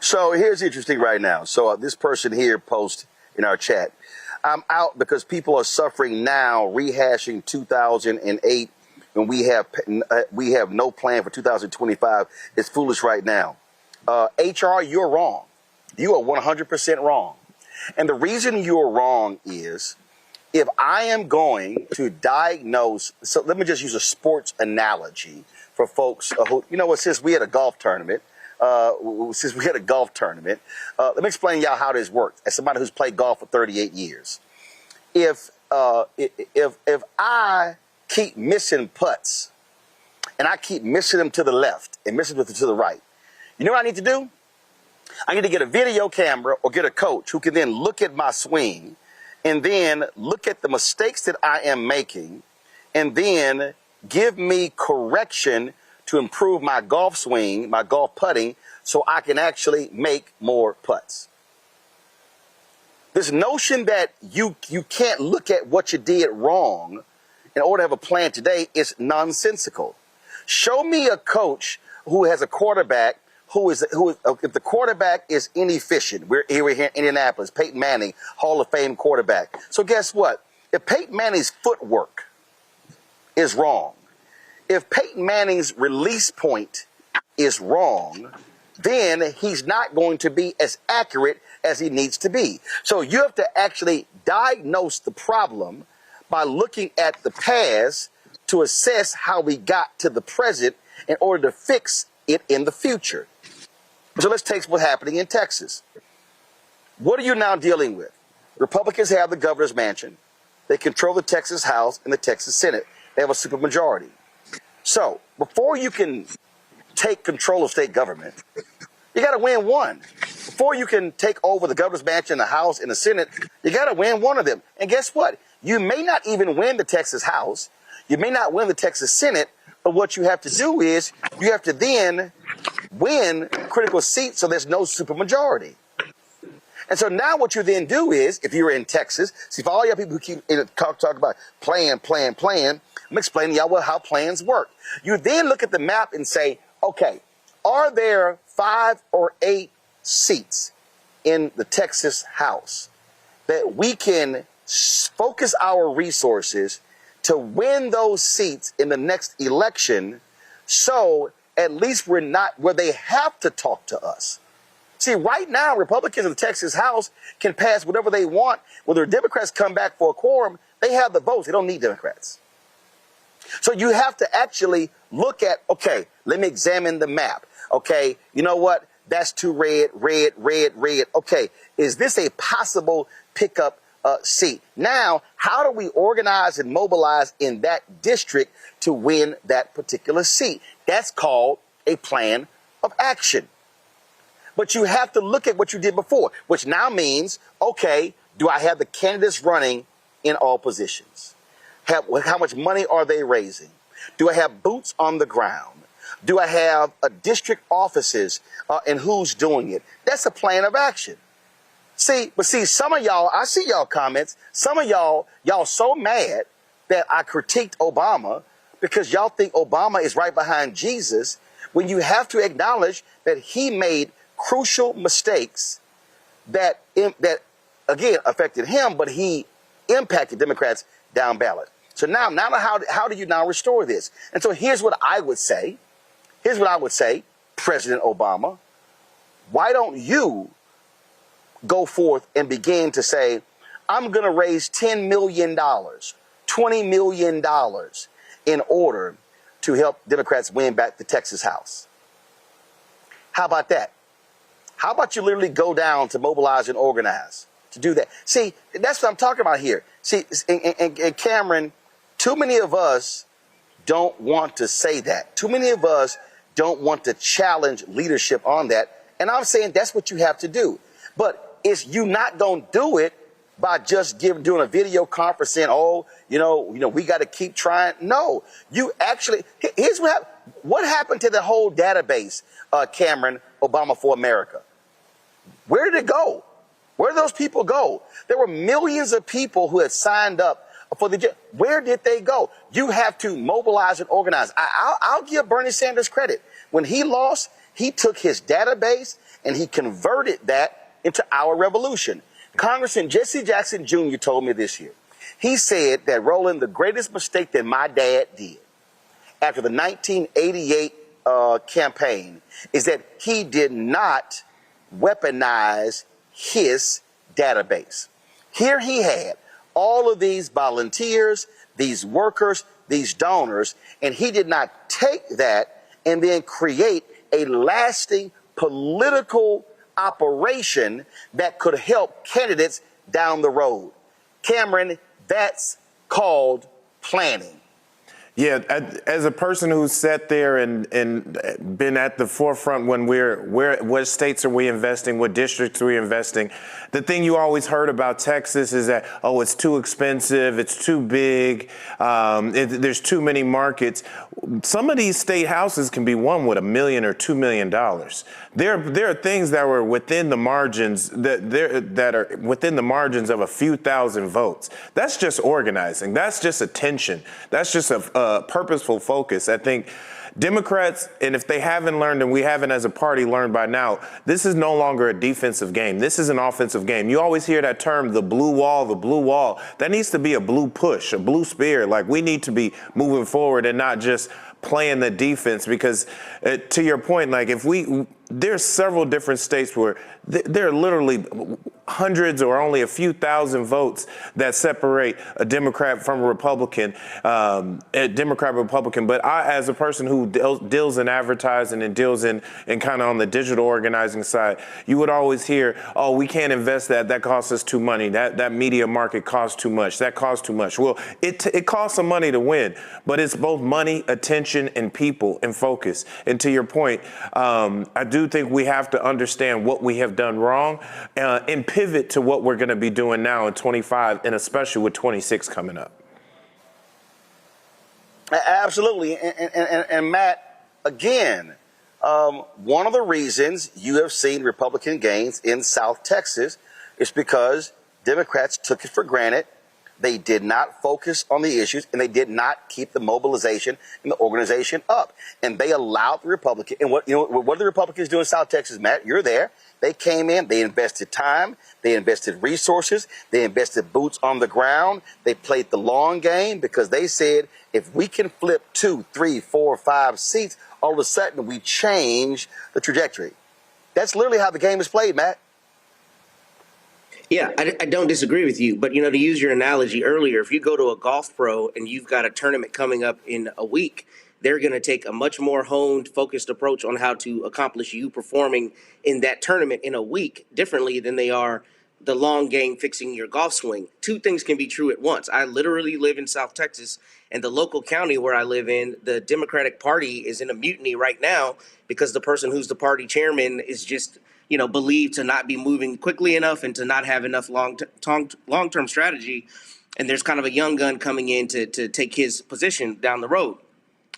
So here's interesting right now. So this person here posts in our chat, I'm out because people are suffering now, rehashing 2008 when we have no plan for 2025. It's foolish right now. HR, you're wrong. You are 100% wrong. And the reason you're wrong is if I am going to diagnose, so let me just use a sports analogy for folks who, you know what, since we had a golf tournament, let me explain y'all how this works. As somebody who's played golf for 38 years, if I keep missing putts and I keep missing them to the left and missing them to the right, you know what I need to do? I need to get a video camera or get a coach who can then look at my swing and then look at the mistakes that I am making and then give me correction to improve my golf swing, my golf putting, so I can actually make more putts. This notion that you can't look at what you did wrong in order to have a plan today is nonsensical. Show me a coach who has a quarterback if the quarterback is inefficient. We're here in Indianapolis, Peyton Manning, Hall of Fame quarterback. So guess what? If Peyton Manning's footwork is wrong, if Peyton Manning's release point is wrong, then he's not going to be as accurate as he needs to be. So you have to actually diagnose the problem by looking at the past to assess how we got to the present in order to fix it in the future. So let's take what's happening in Texas. What are you now dealing with? Republicans have the governor's mansion. They control the Texas House and the Texas Senate. They have a supermajority. So before you can take control of state government, you got to win one. Before you can take over the governor's mansion, the House, and the Senate, you got to win one of them. And guess what? You may not even win the Texas House. You may not win the Texas Senate. But what you have to do is you have to then win critical seats so there's no supermajority. And so now what you then do is, if you're in Texas, see, for all y'all people who keep talk about plan, I'm explaining to y'all how plans work. You then look at the map and say, okay, are there 5 or 8 seats in the Texas House that we can focus our resources to win those seats in the next election, so at least we're not where they have to talk to us. See, right now, Republicans in the Texas House can pass whatever they want. Whether Democrats come back for a quorum, they have the votes. They don't need Democrats. So you have to actually look at, okay, let me examine the map. Okay, you know what? That's too red. Okay, is this a possible pickup seat? Now, how do we organize and mobilize in that district to win that particular seat? That's called a plan of action. But you have to look at what you did before, which now means, okay, do I have the candidates running in all positions? How much money are they raising? Do I have boots on the ground? Do I have district offices and who's doing it? That's a plan of action. See, some of y'all, I see y'all comments. Some of y'all so mad that I critiqued Obama because y'all think Obama is right behind Jesus, when you have to acknowledge that he made crucial mistakes that again affected him, but he impacted Democrats down ballot. So now how do you now restore this? And so here's what I would say. President Obama, why don't you go forth and begin to say, I'm going to raise $10 million, $20 million in order to help Democrats win back the Texas House. How about that? How about you literally go down to mobilize and organize to do that? See, that's what I'm talking about here. See, and Cameron, too many of us don't want to say that. Too many of us don't want to challenge leadership on that. And I'm saying that's what you have to do. But it's you not going to do it by just doing a video conference saying, oh, we got to keep trying. No, you actually, here's what happened to the whole database, Cameron, Obama for America. Where did it go? Where did those people go? There were millions of people who had signed up for where did they go? You have to mobilize and organize. I'll give Bernie Sanders credit. When he lost, he took his database and he converted that into our revolution. Congressman Jesse Jackson Jr. told me this year. He said that, Roland, the greatest mistake that my dad did after the 1988 campaign is that he did not weaponize his database. Here he had all of these volunteers, these workers, these donors, and he did not take that and then create a lasting political operation that could help candidates down the road. Cameron, that's called planning. Yeah, as a person who's sat there and been at the forefront when what states are we investing, what districts are we investing, the thing you always heard about Texas is that, oh, it's too expensive, it's too big, there's too many markets. Some of these state houses can be won with $1 million or $2 million. There are things that were within the margins that are within the margins of a few thousand votes. That's just organizing. That's just attention. That's just a purposeful focus. I think Democrats, and if they haven't learned, and we haven't as a party learned by now, this is no longer a defensive game. This is an offensive game. You always hear that term, the blue wall, the blue wall. That needs to be a blue push, a blue spear. Like, we need to be moving forward and not just playing the defense, because to your point, like, there's several different states where there are literally hundreds or only a few thousand votes that separate a Democrat from a Republican, Democrat-Republican. But I, as a person who deals in advertising and deals in kind of on the digital organizing side, you would always hear, oh, we can't invest that. That costs us too money. That media market costs too much. That costs too much. Well, it costs some money to win, but it's both money, attention, and people and focus. And to your point, I do think we have to understand what we have done wrong and pivot to what we're going to be doing now in 25, and especially with 26 coming up. Absolutely. And Matt, again, one of the reasons you have seen Republican gains in South Texas is because Democrats took it for granted. They did not focus on the issues, and they did not keep the mobilization and the organization up. And they allowed the Republican. And what did the Republicans do in South Texas, Matt? You're there. They came in, they invested time, they invested resources, they invested boots on the ground. They played the long game because they said, if we can flip 2, 3, 4, 5 seats, all of a sudden we change the trajectory. That's literally how the game is played, Matt. Yeah, I don't disagree with you. But, to use your analogy earlier, if you go to a golf pro and you've got a tournament coming up in a week, they're going to take a much more honed, focused approach on how to accomplish you performing in that tournament in a week differently than they are the long game fixing your golf swing. Two things can be true at once. I literally live in South Texas, and the local county where I live in, the Democratic Party is in a mutiny right now because the person who's the party chairman is just believed to not be moving quickly enough and to not have enough long-term strategy. And there's kind of a young gun coming in to take his position down the road.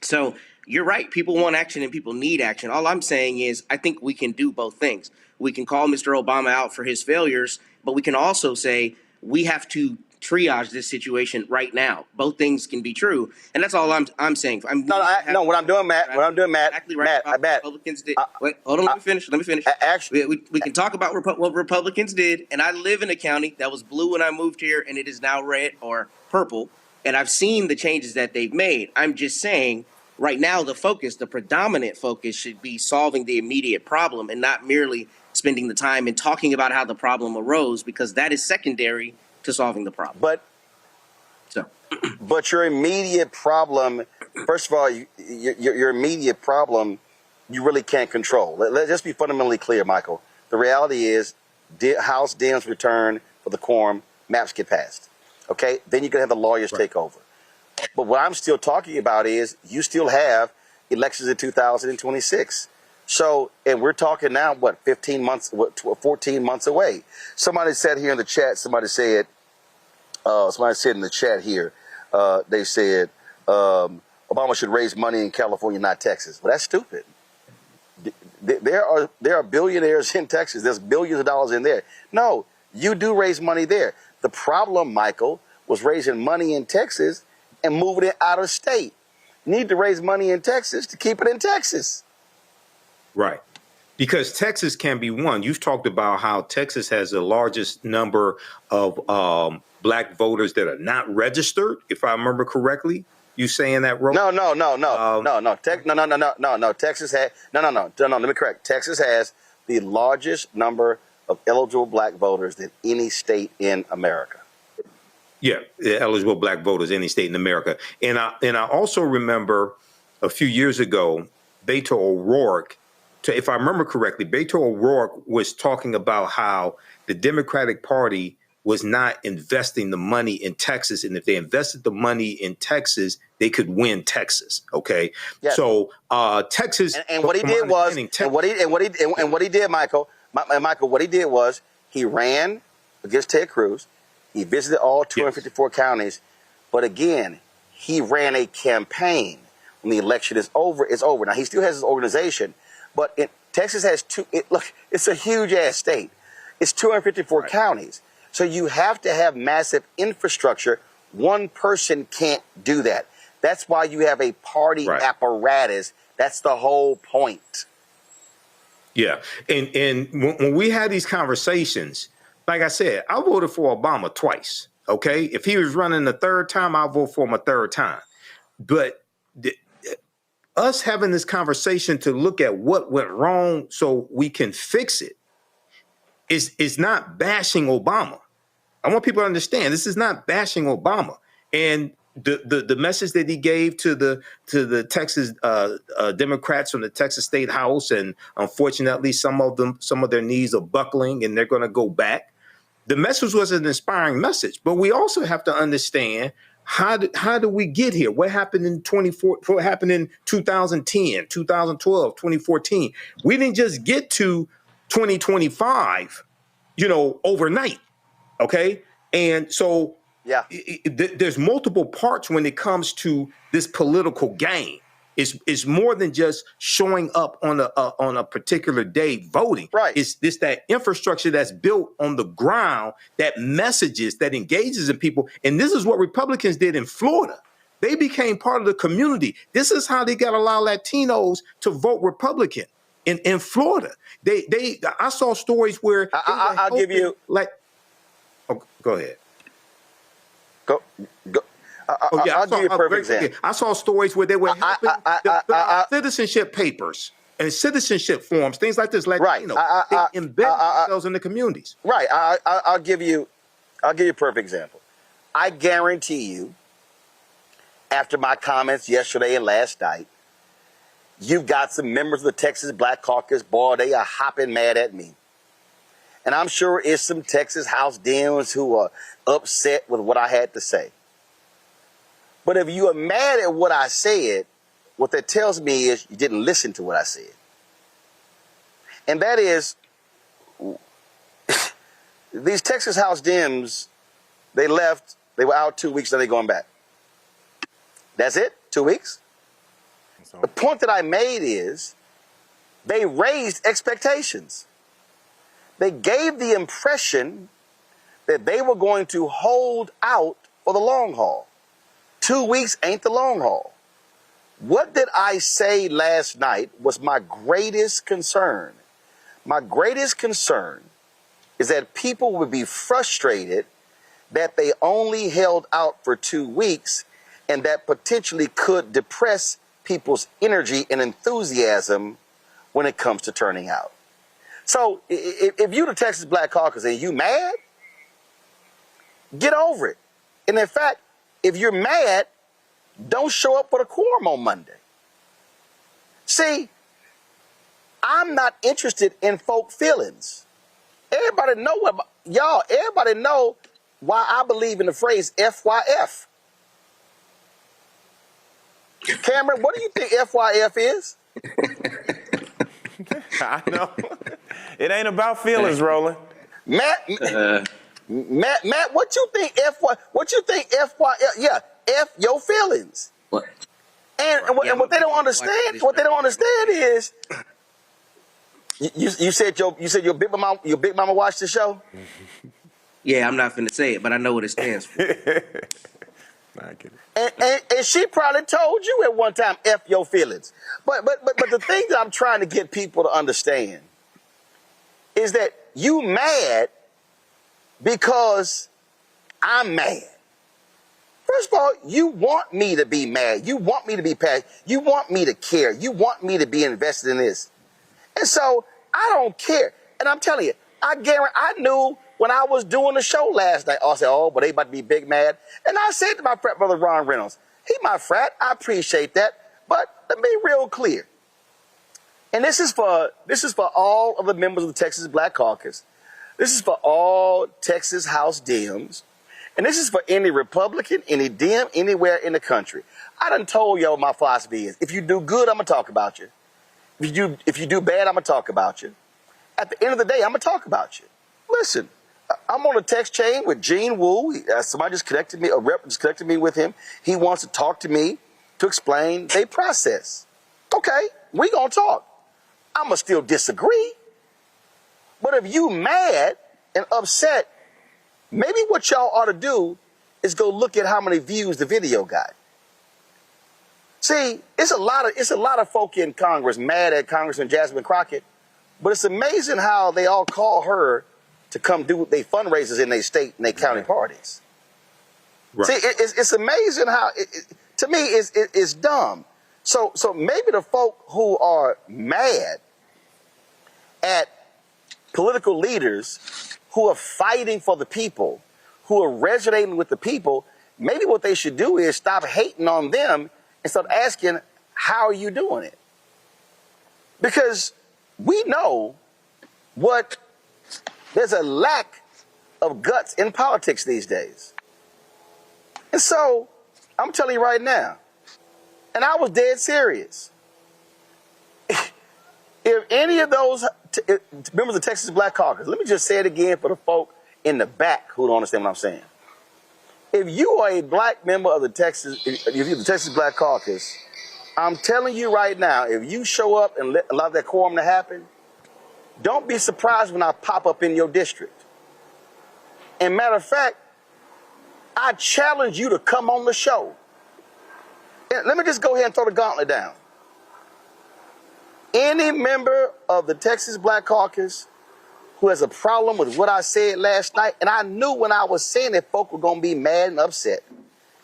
So you're right. People want action and people need action. All I'm saying is I think we can do both things. We can call Mr. Obama out for his failures, but we can also say we have to triage this situation right now. Both things can be true, and that's all I'm saying. What I'm doing, Matt. Exactly right. Matt, Republicans did. Wait, hold on. Let me finish. Actually, we can talk about what Republicans did, and I live in a county that was blue when I moved here, and it is now red or purple. And I've seen the changes that they've made. I'm just saying, right now, the predominant focus should be solving the immediate problem and not merely spending the time and talking about how the problem arose, because that is secondary to solving the problem. But your immediate problem, first of all, your immediate problem, you really can't control. Let's just be fundamentally clear, Michael. The reality is, House Dems return for the quorum, maps get passed. Okay, then you can have the lawyers take over. But what I'm still talking about is you still have elections in 2026. So, and we're talking now, 15 months, 14 months away. Somebody said here in the chat, somebody said in the chat here, they said Obama should raise money in California, not Texas. Well, that's stupid. There are billionaires in Texas. There's billions of dollars in there. No, you do raise money there. The problem, Michael, was raising money in Texas and moving it out of state. You need to raise money in Texas to keep it in Texas. Right. Because Texas can be one. You've talked about how Texas has the largest number of black voters that are not registered, if I remember correctly. You saying that, Roland? No. Texas had no. Let me correct. Texas has the largest number of eligible black voters than any state in America. Yeah, eligible black voters, any state in America. And I also remember a few years ago, Beto O'Rourke, if I remember correctly, Beto O'Rourke was talking about how the Democratic Party was not investing the money in Texas, and if they invested the money in Texas, they could win Texas. Okay, yes. So Texas, and what he did was, and what he did, Michael, what he did was he ran against Ted Cruz. He visited all 254 counties, but again, he ran a campaign. When the election is over, it's over. Now he still has his organization, but Texas has look, it's a huge ass state. It's 254 counties. So you have to have massive infrastructure. One person can't do that. That's why you have a party apparatus. That's the whole point. Yeah. And when we had these conversations, like I said, I voted for Obama twice. Okay. If he was running the third time, I'll vote for him a third time. But us having this conversation to look at what went wrong so we can fix it is not bashing Obama. I want people to understand this is not bashing Obama. And the message that he gave to the Texas Democrats from the Texas State House, and unfortunately some of their knees are buckling and they're going to go back. The message was an inspiring message, but we also have to understand how do we get here? What happened in 2010, 2012, 2014? We didn't just get to 2025, overnight. Okay. And so there's multiple parts when it comes to this political game. It's more than just showing up on a particular day voting. Right. It's that infrastructure that's built on the ground, that messages, that engages in people. And this is what Republicans did in Florida. They became part of the community. This is how they got a lot of Latinos to vote Republican in Florida. I saw stories where I'll give you go ahead. Go. I'll give you a perfect example. I saw stories where they were helping the citizenship papers and citizenship forms, things like this. They embed themselves in the communities. Right. I'll give you a perfect example. I guarantee you, after my comments yesterday and last night, you've got some members of the Texas Black Caucus. Boy, they are hopping mad at me. And I'm sure it's some Texas House Dems who are upset with what I had to say. But if you are mad at what I said, what that tells me is you didn't listen to what I said. And that is, these Texas House Dems, they left, they were out 2 weeks, then they're going back. That's it? 2 weeks? The point that I made is they raised expectations. They gave the impression that they were going to hold out for the long haul. 2 weeks ain't the long haul. What did I say last night was my greatest concern. My greatest concern is that people would be frustrated that they only held out for 2 weeks, and that potentially could depress people's energy and enthusiasm when it comes to turning out. So if you're the Texas Black Caucus and you mad, get over it. And in fact, if you're mad, don't show up for the quorum on Monday. See, I'm not interested in folk feelings. Everybody know why I believe in the phrase FYF. Cameron, what do you think FYF is? I know. It ain't about feelings, Roland. Matt, what you think FYF? Yeah, F your feelings. What? And what they don't understand, is you said your big mama watched the show. Yeah, I'm not finna say it, but I know what it stands for. I get it. And she probably told you at one time, F your feelings. But the thing that I'm trying to get people to understand is that you mad because I'm mad. First of all, you want me to be mad. You want me to be passionate. You want me to care. You want me to be invested in this. And so I don't care. And I'm telling you, I guarantee, I knew when I was doing the show last night, I said, oh, but they about to be big mad. And I said to my frat brother, Ron Reynolds, he my frat. I appreciate that. But let me be real clear. And this is for all of the members of the Texas Black Caucus. This is for all Texas House Dems. And this is for any Republican, any Dem, anywhere in the country. I done told y'all what my philosophy is. If you do good, I'm going to talk about you. If you do bad, I'm going to talk about you. At the end of the day, I'm going to talk about you. Listen, I'm on a text chain with Gene Wu. Somebody just connected me, a rep just connected me with him. He wants to talk to me to explain their process. Okay, we going to talk. I'm going to still disagree. But if you mad and upset, maybe what y'all ought to do is go look at how many views the video got. See, it's a lot of folk in Congress mad at Congressman Jasmine Crockett, but it's amazing how they all call her to come do their fundraisers in their state and their county parties. Right. See, it's amazing how, to me, it's dumb. So maybe the folk who are mad at political leaders who are fighting for the people, who are resonating with the people, maybe what they should do is stop hating on them and start asking, how are you doing it? Because we know there's a lack of guts in politics these days. And so I'm telling you right now, and I was dead serious. If any of those members of Texas Black Caucus, let me just say it again for the folk in the back who don't understand what I'm saying. If you are a black member of the Texas Black Caucus, I'm telling you right now, if you show up and allow that quorum to happen, don't be surprised when I pop up in your district. And matter of fact, I challenge you to come on the show. And let me just go ahead and throw the gauntlet down. Any member of the Texas Black Caucus who has a problem with what I said last night, and I knew when I was saying it, folk were going to be mad and upset.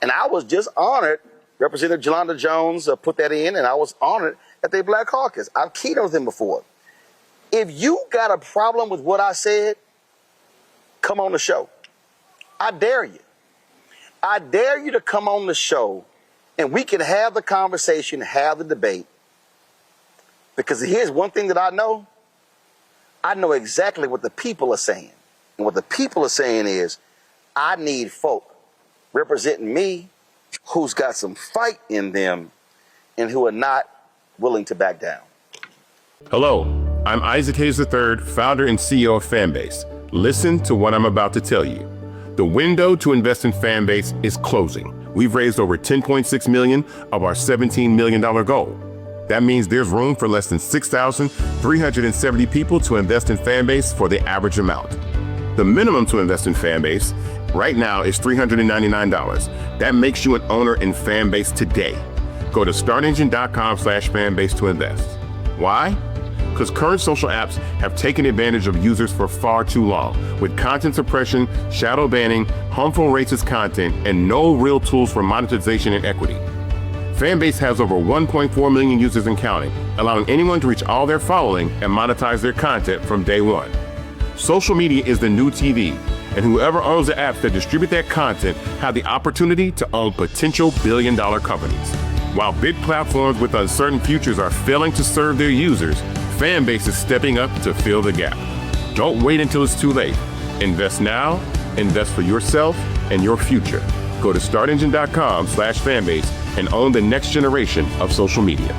And I was just honored. Representative Jelanda Jones put that in, and I was honored at the Black Caucus. I've keynoted with him before. If you got a problem with what I said, come on the show. I dare you. I dare you to come on the show, and we can have the conversation, have the debate. Because here's one thing that I know exactly what the people are saying. And what the people are saying is, I need folk representing me who's got some fight in them and who are not willing to back down. Hello, I'm Isaac Hayes III, founder and CEO of Fanbase. Listen to what I'm about to tell you. The window to invest in Fanbase is closing. We've raised over $10.6 million of our $17 million goal. That means there's room for less than 6,370 people to invest in Fanbase for the average amount. The minimum to invest in Fanbase right now is $399. That makes you an owner in Fanbase today. Go to startengine.com/fanbase to invest. Why? Because current social apps have taken advantage of users for far too long, with content suppression, shadow banning, harmful racist content, and no real tools for monetization and equity. Fanbase has over 1.4 million users and counting, allowing anyone to reach all their following and monetize their content from day one. Social media is the new TV, and whoever owns the apps that distribute that content have the opportunity to own potential billion-dollar companies. While big platforms with uncertain futures are failing to serve their users, Fanbase is stepping up to fill the gap. Don't wait until it's too late. Invest now, invest for yourself and your future. Go to startengine.com/fanbase and own the next generation of social media.